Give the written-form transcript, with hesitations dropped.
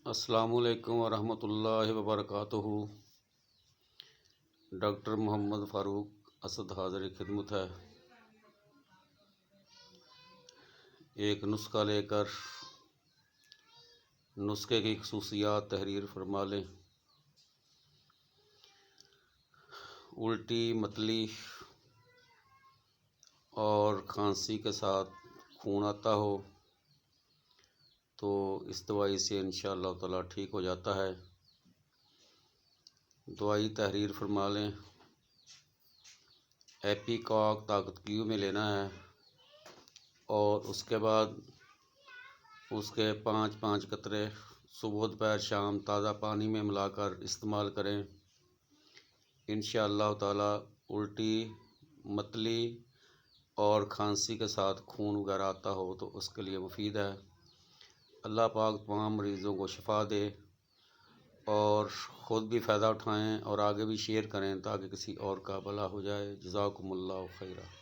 السلام علیکم ورحمۃ اللہ وبرکاتہ۔ ڈاکٹر محمد فاروق اسد حاضر خدمت ہے۔ ایک نسخہ لے کر نسخے کی خصوصیات تحریر فرما لیں۔ الٹی، متلی اور کھانسی کے ساتھ خون آتا ہو تو اس دوائی سے انشاءاللہ تعالیٰ ٹھیک ہو جاتا ہے۔ دوائی تحریر فرما لیں۔ ایپی کاک طاقت کیو میں لینا ہے اور اس کے بعد اس کے 5 قطرے صبح دوپہر شام تازہ پانی میں ملا کر استعمال کریں۔ انشاءاللہ تعالیٰ الٹی، متلی اور کھانسی کے ساتھ خون وغیرہ آتا ہو تو اس کے لیے مفید ہے۔ اللہ پاک تمام مریضوں کو شفا دے اور خود بھی فائدہ اٹھائیں اور آگے بھی شیئر کریں تاکہ کسی اور کا بھلا ہو جائے۔ جزاکم اللہ خیرہ۔